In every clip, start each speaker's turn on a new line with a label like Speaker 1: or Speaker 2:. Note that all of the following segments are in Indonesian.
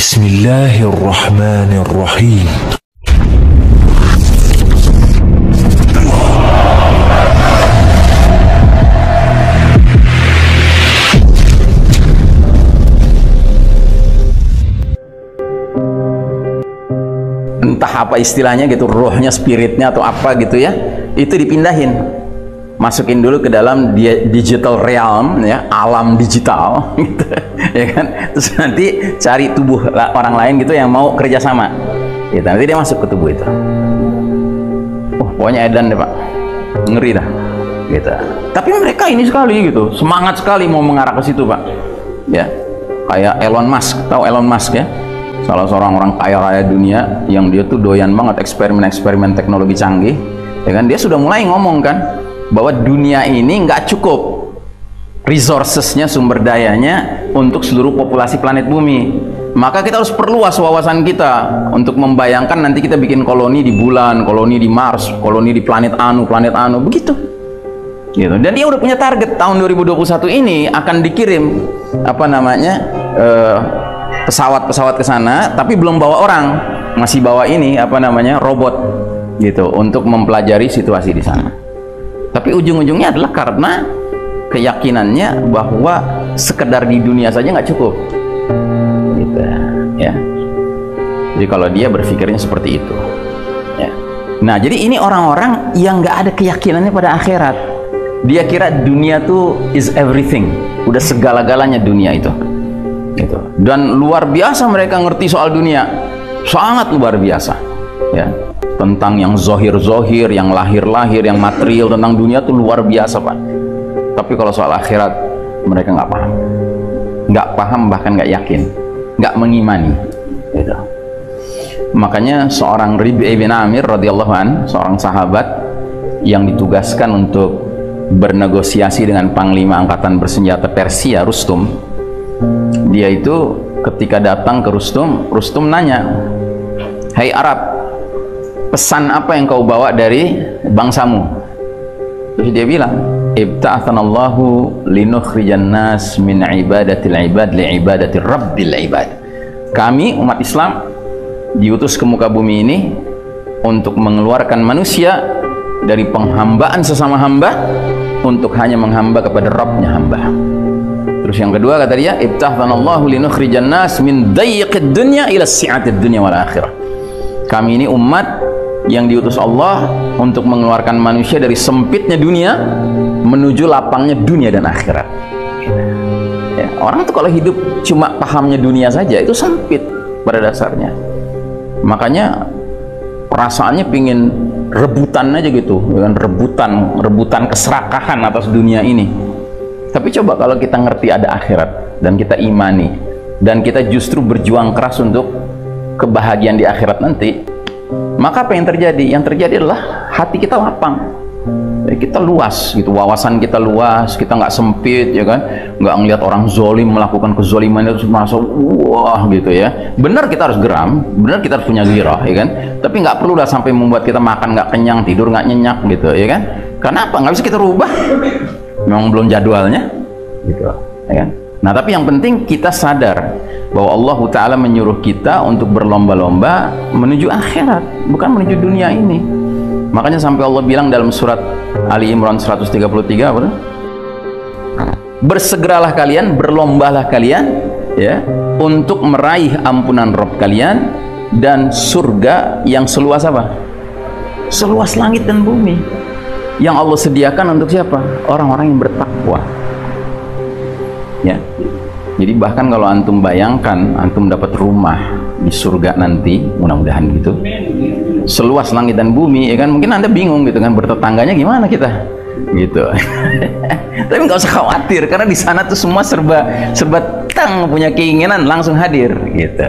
Speaker 1: Bismillahirrahmanirrahim.
Speaker 2: Entah apa istilahnya gitu, rohnya, spiritnya atau apa gitu ya, itu dipindahin, masukin dulu ke dalam digital realm ya, alam digital gitu ya kan. Terus nanti cari tubuh orang lain gitu yang mau kerjasama gitu, nanti dia masuk ke tubuh itu. Pokoknya edan deh Pak, ngeri dah gitu. Tapi mereka ini sekali gitu, semangat sekali mau mengarah ke situ Pak ya. Kayak Elon Musk, tahu Elon Musk ya, salah seorang orang kaya raya dunia yang dia tuh doyan banget eksperimen teknologi canggih ya kan. Dia sudah mulai ngomong kan bahwa dunia ini nggak cukup resourcesnya, sumber dayanya untuk seluruh populasi planet bumi. Maka kita harus perluas wawasan kita untuk membayangkan nanti kita bikin koloni di bulan, koloni di Mars, koloni di planet anu begitu gitu. Dan dia udah punya target tahun 2021 ini akan dikirim apa namanya pesawat-pesawat ke sana, tapi belum bawa orang, masih bawa ini apa namanya robot gitu untuk mempelajari situasi di sana. Tapi ujung-ujungnya adalah karena keyakinannya bahwa sekedar di dunia saja nggak cukup gitu ya. Jadi kalau dia berpikirnya seperti itu ya. Nah jadi ini orang-orang yang nggak ada keyakinannya pada akhirat. Dia kira dunia tuh is everything, udah segala-galanya dunia itu gitu. Dan luar biasa mereka ngerti soal dunia, sangat luar biasa ya, tentang yang zohir-zohir, yang lahir-lahir, yang material, tentang dunia tuh luar biasa Pak. Tapi kalau soal akhirat mereka nggak paham, bahkan nggak yakin, nggak mengimani gitu. Makanya seorang Rib'i bin Amir radhiyallahu an, seorang sahabat yang ditugaskan untuk bernegosiasi dengan panglima angkatan bersenjata Persia, Rustum. Dia itu ketika datang ke Rustum nanya, "Hai Arab, pesan apa yang kau bawa dari bangsamu?" Terus dia bilang, "Ibta'athanallahu linukhrijan nas min ibadatil ibad li ibadatir rabbil ibad." Kami umat Islam diutus ke muka bumi ini untuk mengeluarkan manusia dari penghambaan sesama hamba untuk hanya menghamba kepada Rabbnya hamba. Terus yang kedua kata dia, "Ibta'athanallahu linukhrijan nas min dayyiqid dunya ila si'atid dunya wal akhirah." Kami ini umat yang diutus Allah untuk mengeluarkan manusia dari sempitnya dunia menuju lapangnya dunia dan akhirat ya. Orang tuh kalau hidup cuma pahamnya dunia saja itu sempit pada dasarnya. Makanya perasaannya pingin rebutan aja gitu kan, rebutan keserakahan atas dunia ini. Tapi coba kalau kita ngerti ada akhirat dan kita imani dan kita justru berjuang keras untuk kebahagiaan di akhirat nanti, maka apa yang terjadi? Yang terjadi adalah hati kita lapang, kita luas gitu, wawasan kita luas, kita nggak sempit ya kan, nggak ngelihat orang zolim melakukan kezoliman itu merasa wah gitu ya. Benar kita harus geram, benar kita harus punya ghirah ya kan, tapi nggak perlu lah sampai membuat kita makan nggak kenyang, tidur nggak nyenyak gitu ya kan. Karena apa? Nggak bisa kita rubah, memang belum jadwalnya gitu ya kan. Nah tapi yang penting kita sadar bahwa Allah Ta'ala menyuruh kita untuk berlomba-lomba menuju akhirat, bukan menuju dunia ini. Makanya sampai Allah bilang dalam surat Ali Imran 133 apa? Bersegeralah kalian, berlombalah kalian ya untuk meraih ampunan Rabb kalian dan surga yang seluas apa? Seluas langit dan bumi, yang Allah sediakan untuk siapa? Orang-orang yang bertakwa ya. Jadi bahkan kalau antum bayangkan antum dapat rumah di surga nanti, mudah-mudahan gitu, seluas langit dan bumi ya kan, mungkin anda bingung gitu kan, bertetangganya gimana kita gitu. Tapi nggak usah khawatir karena di sana tuh semua serba tang, punya keinginan langsung hadir gitu.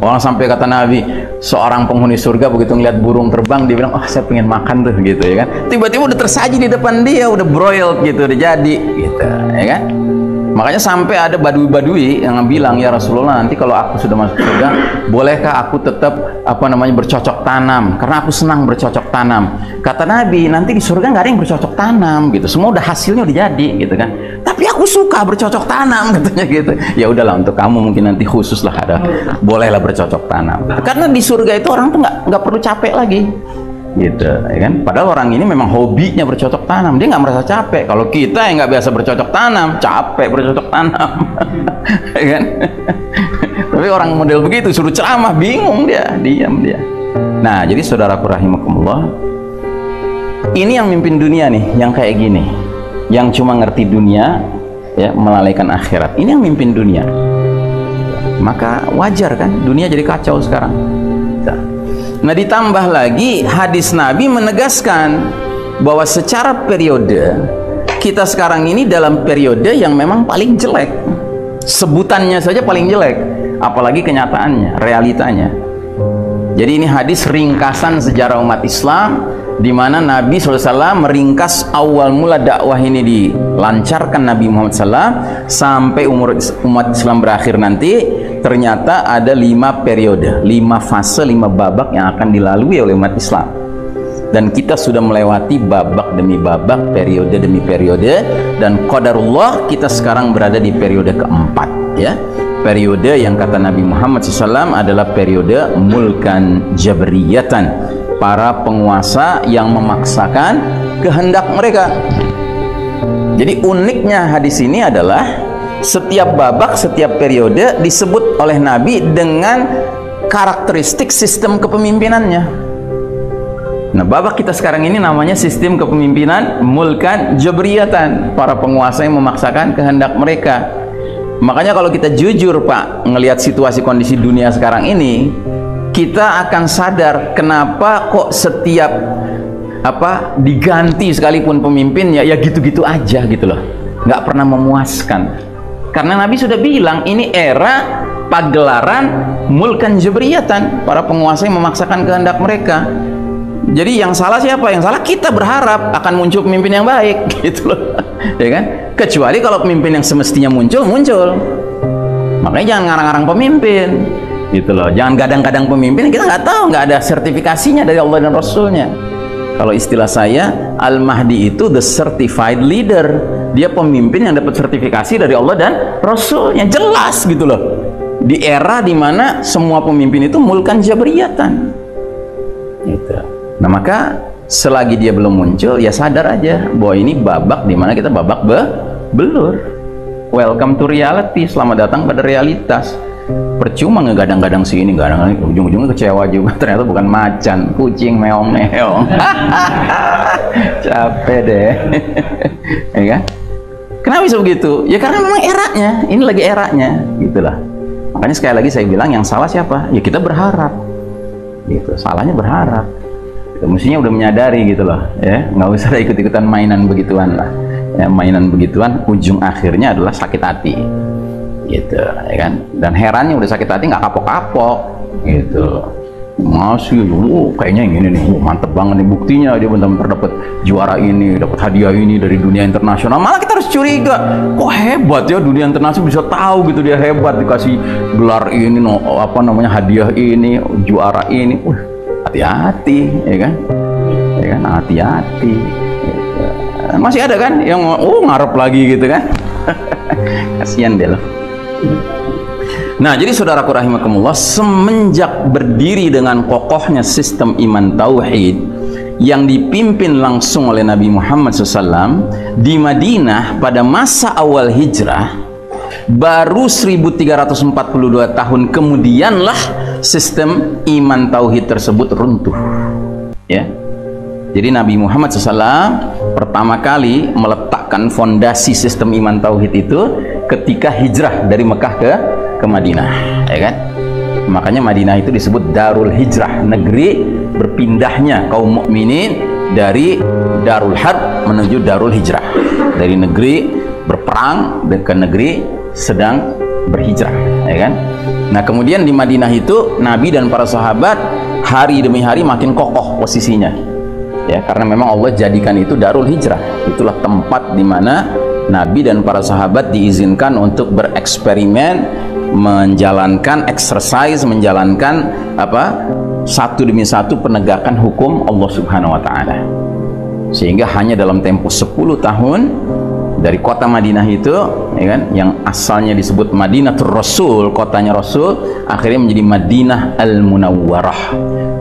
Speaker 2: Orang sampai kata Nabi, seorang penghuni surga begitu ngeliat burung terbang dia bilang, "Oh saya pengen makan tuh" gitu ya kan. Tiba-tiba udah tersaji di depan dia, udah broiled gitu, udah jadi gitu ya kan. Makanya sampai ada badui-badui yang bilang, ya Rasulullah, nanti kalau aku sudah masuk surga, bolehkah aku tetap bercocok tanam? Karena aku senang bercocok tanam. Kata Nabi, nanti di surga nggak ada yang bercocok tanam gitu. Semua udah hasilnya udah jadi gitu kan. Tapi aku suka bercocok tanam katanya gitu. Ya udahlah, untuk kamu mungkin nanti khusus lah ada, bolehlah bercocok tanam. Karena di surga itu orang tuh nggak perlu capek lagi. Gitu, ya kan? Padahal orang ini memang hobinya bercocok tanam, dia nggak merasa capek. Kalau kita yang nggak biasa bercocok tanam, capek bercocok tanam, ya kan? Tapi orang model begitu suruh ceramah, bingung dia, diam dia. Nah, jadi saudaraku rahimakumullah, ini yang mimpin dunia nih, yang kayak gini, yang cuma ngerti dunia, ya, melalaikan akhirat. Ini yang mimpin dunia. Maka wajar kan, dunia jadi kacau sekarang. Nah, ditambah lagi hadis Nabi menegaskan bahwa secara periode kita sekarang ini dalam periode yang memang paling jelek. Sebutannya saja paling jelek, apalagi kenyataannya, realitanya. Jadi ini hadis ringkasan sejarah umat Islam, di mana Nabi SAW meringkas awal mula dakwah ini dilancarkan Nabi Muhammad SAW sampai umat Islam berakhir nanti. Ternyata ada 5 periode, 5 fase, 5 babak yang akan dilalui oleh umat Islam. Dan kita sudah melewati babak demi babak, periode demi periode, dan qadarullah kita sekarang berada di periode keempat, ya. Periode yang kata Nabi Muhammad SAW adalah periode mulkan jabriyatan, para penguasa yang memaksakan kehendak mereka. Jadi uniknya hadis ini adalah setiap babak, setiap periode disebut oleh Nabi dengan karakteristik sistem kepemimpinannya. Nah, babak kita sekarang ini namanya sistem kepemimpinan mulkan jabriyatan, para penguasa yang memaksakan kehendak mereka. Makanya kalau kita jujur Pak, ngelihat situasi kondisi dunia sekarang ini, kita akan sadar kenapa kok setiap diganti sekalipun pemimpinnya, ya gitu-gitu aja gitu loh, nggak pernah memuaskan. Karena Nabi sudah bilang ini era pagelaran mulkan jabriyatan, para penguasa yang memaksakan kehendak mereka. Jadi yang salah siapa? Yang salah kita berharap akan muncul pemimpin yang baik, gitu loh, ya kan? Kecuali kalau pemimpin yang semestinya muncul. Makanya jangan ngarang-ngarang pemimpin, gitu loh. Jangan gadang-gadang pemimpin, kita nggak tahu, nggak ada sertifikasinya dari Allah dan Rasulnya. Kalau istilah saya, Al-Mahdi itu the certified leader. Dia pemimpin yang dapat sertifikasi dari Allah dan Rasulnya, jelas gitu loh. Di era dimana semua pemimpin itu mulkan jabriyatan, gitu. Nah, maka selagi dia belum muncul, ya sadar aja bahwa ini babak dimana kita babak belur. Welcome to reality, selamat datang pada realitas. Percuma ngegadang-gadang sini, gadang-gadang ujung-ujungnya kecewa juga, ternyata bukan macan, kucing meong-meong. Capek deh. Ya kan? Kenapa bisa begitu? Ya karena memang eranya, ini lagi eranya, gitulah. Makanya sekali lagi saya bilang, yang salah siapa? Ya kita berharap, gitu. Salahnya berharap. Gitu. Mestinya udah menyadari gitu loh, ya. Nggak usah ikut-ikutan mainan begituan lah. Ya, mainan begituan ujung akhirnya adalah sakit hati, gitu, ya kan? Dan herannya udah sakit hati nggak kapok-kapok, gitu. Masih, kayaknya yang ini nih, mantep banget nih, buktinya dia benar-benar dapat juara ini, dapat hadiah ini dari dunia internasional. Malah kita harus curiga, kok hebat ya dunia internasional, bisa tahu gitu dia hebat, dikasih gelar ini, hadiah ini, juara ini. Hati-hati, ya kan? Ya kan, hati-hati. Masih ada kan yang ngarep lagi gitu kan? Kasihan deh loh. Nah, jadi saudaraku rahimakumullah, semenjak berdiri dengan kokohnya sistem iman tauhid yang dipimpin langsung oleh Nabi Muhammad SAW di Madinah pada masa awal hijrah, baru 1342 tahun kemudianlah sistem iman tauhid tersebut runtuh, ya. Jadi Nabi Muhammad SAW pertama kali meletakkan fondasi sistem iman tauhid itu ketika hijrah dari Mekah ke Madinah, ya kan? Makanya Madinah itu disebut Darul Hijrah, negeri berpindahnya kaum mukminin dari Darul Harb menuju Darul Hijrah, dari negeri berperang ke negeri sedang berhijrah, ya kan? Nah, kemudian di Madinah itu Nabi dan para sahabat hari demi hari makin kokoh posisinya, ya, karena memang Allah jadikan itu Darul Hijrah. Itulah tempat di mana Nabi dan para sahabat diizinkan untuk bereksperimen, menjalankan exercise, menjalankan satu demi satu penegakan hukum Allah Subhanahu wa taala. Sehingga hanya dalam tempo 10 tahun dari kota Madinah itu, ya kan, yang asalnya disebut Madinatul Rasul, kotanya Rasul, akhirnya menjadi Madinah Al-Munawwarah.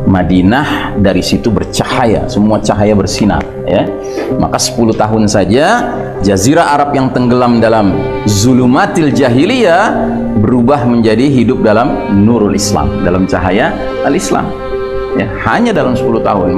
Speaker 2: Madinah dari situ bercahaya, semua cahaya bersinar, ya. Maka 10 tahun saja jazirah Arab yang tenggelam dalam zulumatil jahiliyah berubah menjadi hidup dalam nurul Islam, dalam cahaya al-Islam. Ya, hanya dalam 10 tahun.